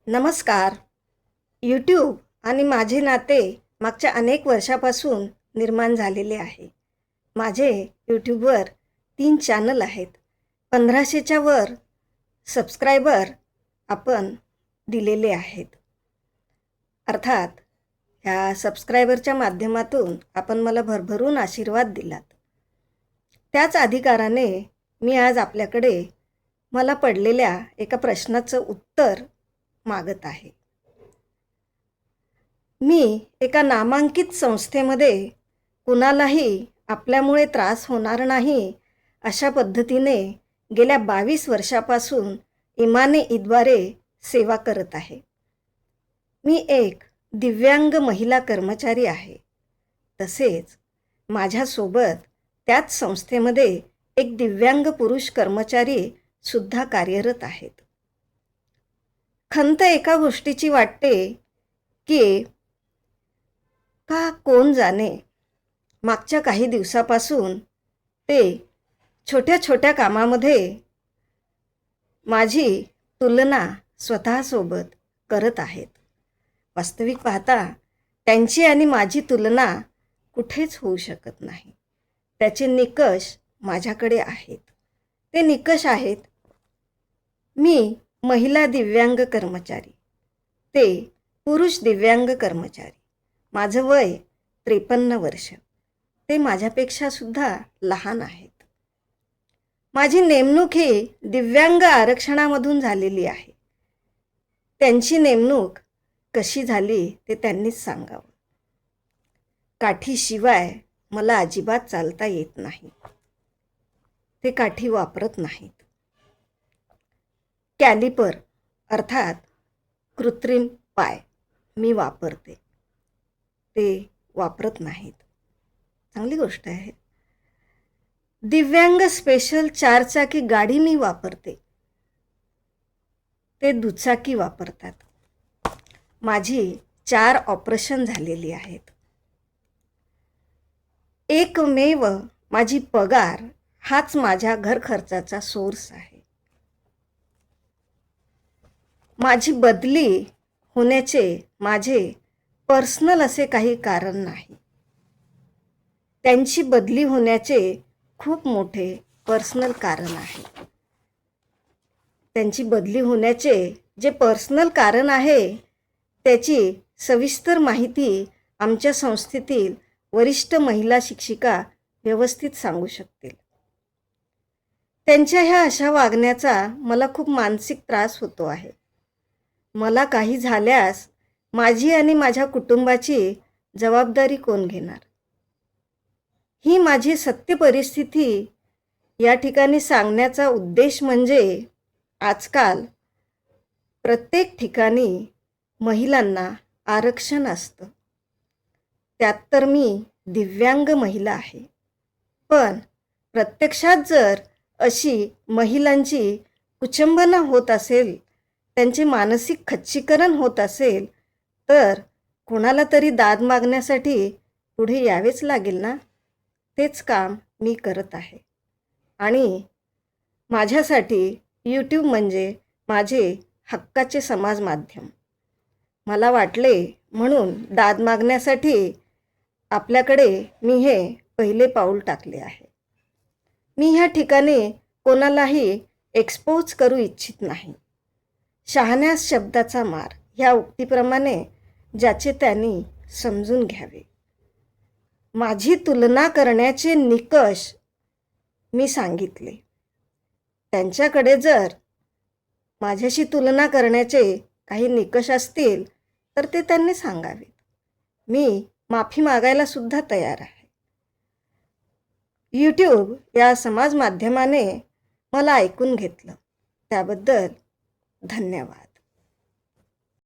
नमस्कार. यूट्यूब आणि माझे नाते मागच्या अनेक वर्षापासून निर्माण झालेले आहे. माझे यूट्यूबवर 3 चॅनल आहेत. 1500च्या वर सबस्क्रायबर आपण दिलेले आहेत. अर्थात ह्या सबस्क्रायबरच्या माध्यमातून आपण मला भरभरून आशीर्वाद दिलात. त्याच अधिकाराने मी आज आपल्याकडे मला पडलेल्या एका प्रश्नाचं उत्तर मागत आहे. मी एका नामांकित संस्थेमध्ये कुणालाही आपल्यामुळे त्रास होणार नाही अशा पद्धतीने गेल्या 22 वर्षापासून इमाने ईद्वारे सेवा करत आहे. मी एक दिव्यांग महिला कर्मचारी आहे. तसेच माझ्यासोबत त्याच संस्थेमध्ये एक दिव्यांग पुरुष कर्मचारी सुद्धा कार्यरत आहेत. खंत एका गोष्टीची वाटते की कोण जाणे मागच्या काही दिवसापासून ते छोट्या छोट्या कामामध्ये माझी तुलना स्वतःसोबत करत आहेत. वास्तविक पाहता त्यांची आणि माझी तुलना कुठेच होऊ शकत नाही. त्याचे निकष माझ्याकडे आहेत. ते निकष आहेत: मी महिला दिव्यांग कर्मचारी, ते पुरुष दिव्यांग कर्मचारी. माझं वय 53 वर्ष. ते माझ्यापेक्षा सुद्धा लहान आहेत. माझी नेमणूक ही दिव्यांग आरक्षणामधून झालेली आहे. त्यांची नेमणूक कशी झाली ते त्यांनीच सांगावं. काठीशिवाय मला अजिबात चालता येत नाही. ते काठी वापरत नाहीत. कॅलिपर अर्थात कृत्रिम पाय मी वापरते. ते वापरत नाहीत. चांगली गोष्ट आहे. दिव्यांग स्पेशल 4चाकी गाडी मी वापरते. ते दुचाकी वापरतात. माझी 4 ऑपरेशन झालेली आहेत. एकमेव माझी पगार हाच माझ्या घर खर्चाचा सोर्स आहे. माझी बदली होण्याचे माझे पर्सनल असे काही कारण नाही. त्यांची बदली होण्याचे खूप मोठे पर्सनल कारण आहे. त्यांची बदली होण्याचे जे पर्सनल कारण आहे त्याची सविस्तर माहिती आमच्या संस्थेतील वरिष्ठ महिला शिक्षिका व्यवस्थित सांगू शकतील. त्यांच्या ह्या अशा वागण्याचा मला खूप मानसिक त्रास होतो आहे. मला काही झाल्यास माझी आणि माझ्या कुटुंबाची जबाबदारी कोण घेणार? ही माझी सत्य परिस्थिती या ठिकाणी सांगण्याचा उद्देश म्हणजे आजकाल प्रत्येक ठिकाणी महिलांना आरक्षण असतं. त्यात तर मी दिव्यांग महिला आहे. पण प्रत्यक्षात जर अशी महिलांची कुचंबना होत असेल, त्यांचे मानसिक खच्चीकरण होत असेल, तर कोणाला तरी दाद मागण्यासाठी पुढे यावेच लागेल ना. तेच काम मी करत आहे. आणि माझ्यासाठी यूट्यूब म्हणजे माझे हक्काचे समाज माध्यम. मला वाटले म्हणून दाद मागण्यासाठी आपल्याकडे मी हे पहिले पाऊल टाकले आहे. मी ह्या ठिकाणी कोणालाही एक्सपोज करू इच्छित नाही. शहाण्यास शब्दाचा मार ह्या उक्तीप्रमाणे ज्याचे त्यांनी समजून घ्यावे. माझी तुलना करण्याचे निकष मी सांगितले. त्यांच्याकडे जर माझ्याशी तुलना करण्याचे काही निकष असतील तर ते त्यांनी सांगावेत. मी माफी मागायला सुद्धा तयार आहे. यूट्यूब या समाज माध्यमाने मला ऐकून घेतलं त्याबद्दल धन्यवाद.